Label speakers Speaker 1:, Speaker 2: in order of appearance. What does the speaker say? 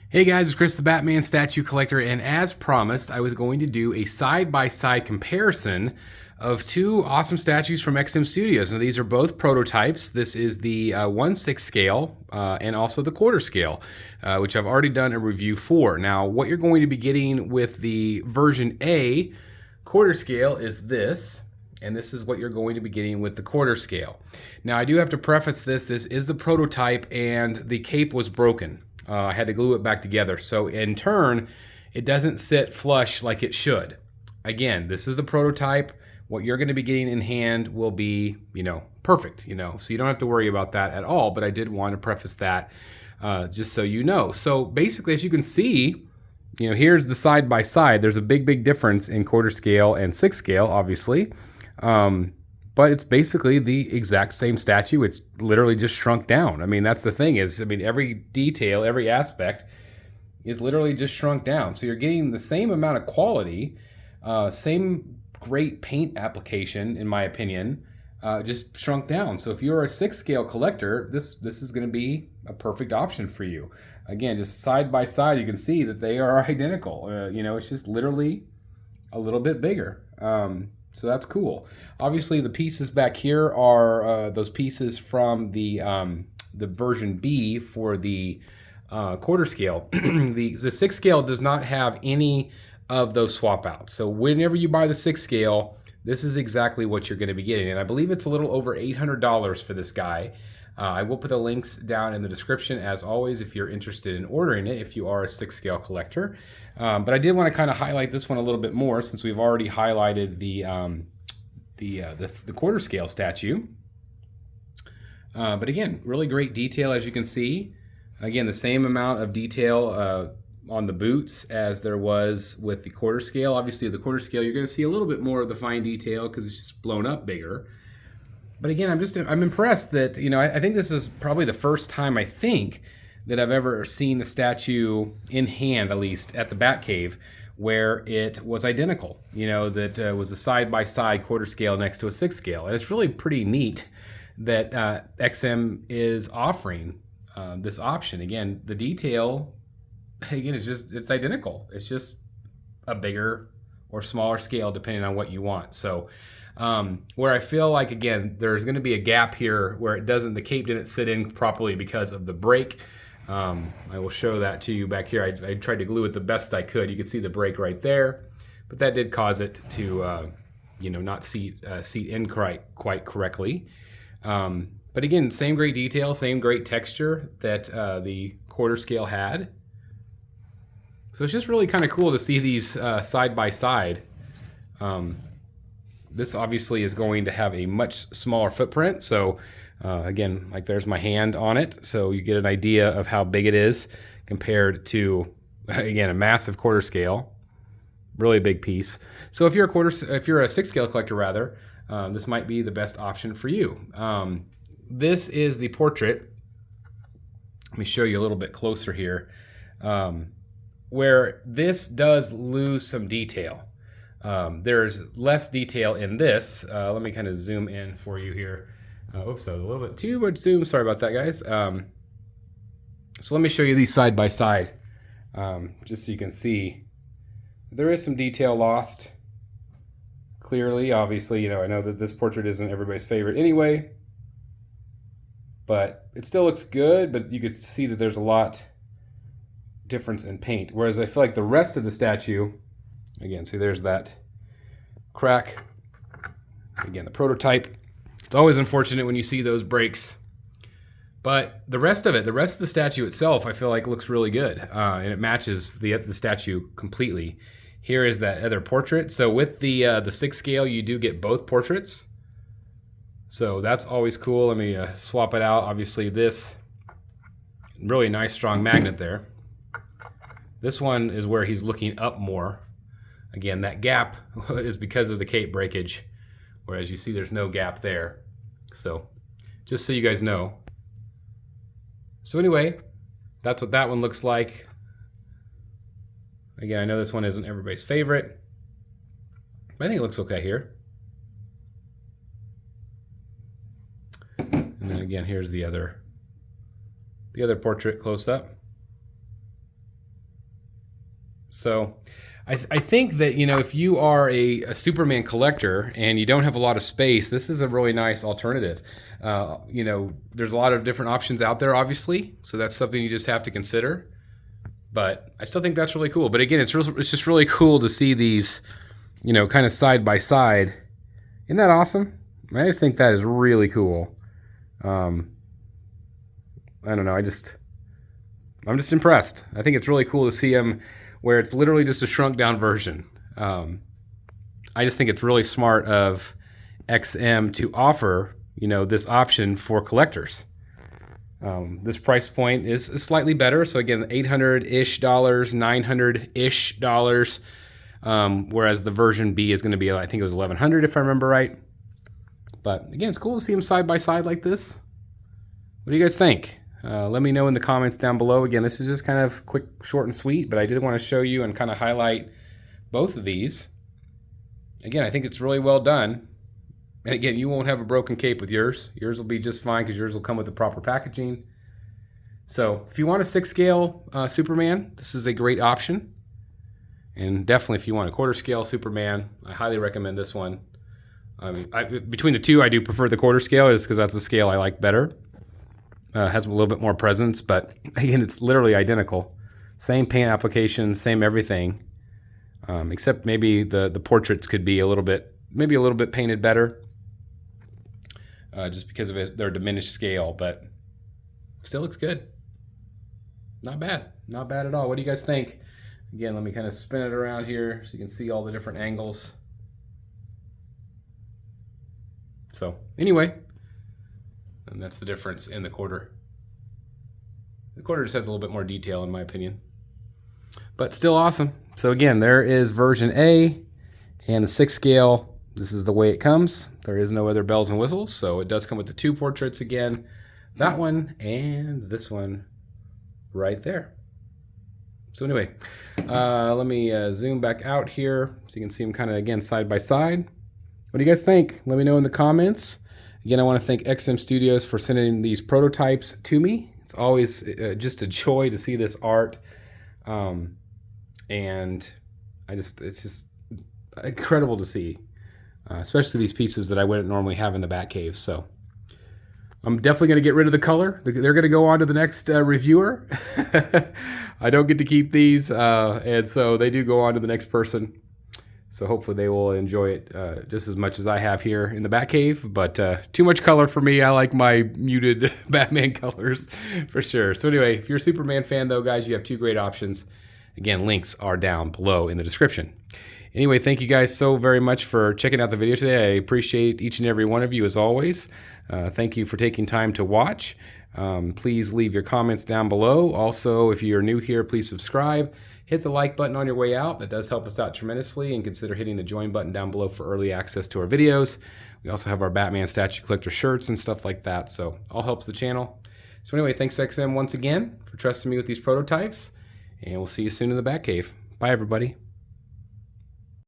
Speaker 1: Hey guys, it's Chris the Batman Statue Collector, and as promised, I was going to do a side-by-side comparison of two awesome statues from XM Studios. Now these are both prototypes. This is the 1/6 scale and also the quarter scale, which I've already done a review for. Now what you're going to be getting with the version A quarter scale is this. And this is what you're going to be getting with the quarter scale. Now I do have to preface this is the prototype and the cape was broken. I had to glue it back together. So in turn, it doesn't sit flush like it should. Again, this is the prototype. What you're going to be getting in hand will be, perfect, so you don't have to worry about that at all. But I did want to preface that just so you know. So basically, as you can see, here's the side by side. There's a big difference in quarter scale and 6 scale, obviously. But it's basically the exact same statue. It's literally just shrunk down. I mean, that's the thing every detail, every aspect is literally just shrunk down. So you're getting the same amount of quality, same great paint application, in my opinion, just shrunk down. So if you're a 6 scale collector, this is going to be a perfect option for you. Again, just side by side, you can see that they are identical. It's just literally a little bit bigger. So that's cool. Obviously, the pieces back here are those pieces from the version B for the quarter scale. The 6 scale does not have any of those swap outs. So whenever you buy the 6 scale, this is exactly what you're going to be getting. And I believe it's a little over $800 for this guy. I will put the links down in the description, as always, if you're interested in ordering it, if you are a 6 scale collector. But I did want to kind of highlight this one a little bit more, since we've already highlighted the quarter scale statue. But again, really great detail, as you can see. Again, the same amount of detail on the boots as there was with the quarter scale. Obviously, the quarter scale, you're going to see a little bit more of the fine detail because it's just blown up bigger. But again, I'm impressed that, I think this is probably the first time, I think, that I've ever seen a statue in hand, at least at the Batcave, where it was identical, that was a side-by-side quarter scale next to a 6 scale. And it's really pretty neat that XM is offering this option. Again, the detail, it's identical. It's just a bigger or smaller scale depending on what you want. So where I feel like, again, there's going to be a gap here where the cape didn't sit in properly because of the break. I will show that to you back here. I tried to glue it the best I could. You can see the break right there, but that did cause it to, not seat in quite correctly. But again, same great detail, same great texture that the quarter scale had. So it's just really kind of cool to see these side by side. This obviously is going to have a much smaller footprint. So again, like there's my hand on it. So you get an idea of how big it is compared to, again, a massive quarter scale, really big piece. So if you're a 6 scale collector rather, this might be the best option for you. This is the portrait. Let me show you a little bit closer here, where this does lose some detail. There's less detail in this. Let me kind of zoom in for you here. Oops, that was a little bit too much zoom. Sorry about that, guys. So let me show you these side by side, just so you can see. There is some detail lost. Clearly, obviously, I know that this portrait isn't everybody's favorite anyway, but it still looks good, but you can see that there's a lot difference in paint. Whereas I feel like the rest of the statue, again, see there's that crack. Again, the prototype. It's always unfortunate when you see those breaks. But the rest of the statue itself, I feel like looks really good. And it matches the statue completely. Here is that other portrait. So with the 6 scale, you do get both portraits. So that's always cool. Let me swap it out. Obviously this, really nice strong magnet there. This one is where he's looking up more. Again, that gap is because of the cape breakage, whereas you see there's no gap there. So just so you guys know. So anyway, that's what that one looks like. Again, I know this one isn't everybody's favorite, but I think it looks okay here. And then again, here's the other portrait close up. So I think that, you know, if you are a Superman collector and you don't have a lot of space, this is a really nice alternative. You know, there's a lot of different options out there, obviously, so that's something you just have to consider. But I still think that's really cool. But again, it's just really cool to see these, you know, kind of side by side. Isn't that awesome? I just think that is really cool. I don't know. I'm just impressed. I think it's really cool to see them where it's literally just a shrunk down version. I just think it's really smart of XM to offer, you know, this option for collectors. This price point is slightly better. So again, $800-ish, $900-ish, whereas the version B is going to be, I think it was $1,100 if I remember right. But again, it's cool to see them side by side like this. What do you guys think? Let me know in the comments down below. Again, this is just kind of quick, short, and sweet, but I did want to show you and kind of highlight both of these. Again, I think it's really well done. And again, you won't have a broken cape with yours. Yours will be just fine because yours will come with the proper packaging. So if you want a 6-scale Superman, this is a great option. And definitely if you want a quarter scale Superman, I highly recommend this one. I mean, between the two, I do prefer the quarter scale just because that's the scale I like better. Has a little bit more presence, but again, it's literally identical. Same paint application, same everything, except maybe the portraits could be maybe a little bit painted better, just because of their diminished scale, but still looks good. Not bad, not bad at all. What do you guys think? Again, let me kind of spin it around here so you can see all the different angles. So anyway. And that's the difference in the quarter. The quarter just has a little bit more detail in my opinion. But still awesome. So again, there is version A and the 6 scale. This is the way it comes. There is no other bells and whistles. So it does come with the 2 portraits again. That one and this one right there. So anyway, let me zoom back out here so you can see them kind of again side by side. What do you guys think? Let me know in the comments. Again, I want to thank XM Studios for sending these prototypes to me. It's always just a joy to see this art. And it's just incredible to see, especially these pieces that I wouldn't normally have in the Batcave. So I'm definitely going to get rid of the color. They're going to go on to the next reviewer. I don't get to keep these, and so they do go on to the next person. So hopefully they will enjoy it just as much as I have here in the Batcave. But too much color for me. I like my muted Batman colors for sure. So anyway, if you're a Superman fan though, guys, you have 2 great options. Again, links are down below in the description. Anyway, thank you guys so very much for checking out the video today. I appreciate each and every one of you as always. Thank you for taking time to watch. Please leave your comments down below. Also, if you're new here, please subscribe. Hit the like button on your way out. That does help us out tremendously. And consider hitting the join button down below for early access to our videos. We also have our Batman statue collector shirts and stuff like that. So all helps the channel. So anyway, thanks XM once again for trusting me with these prototypes. And we'll see you soon in the Batcave. Bye, everybody.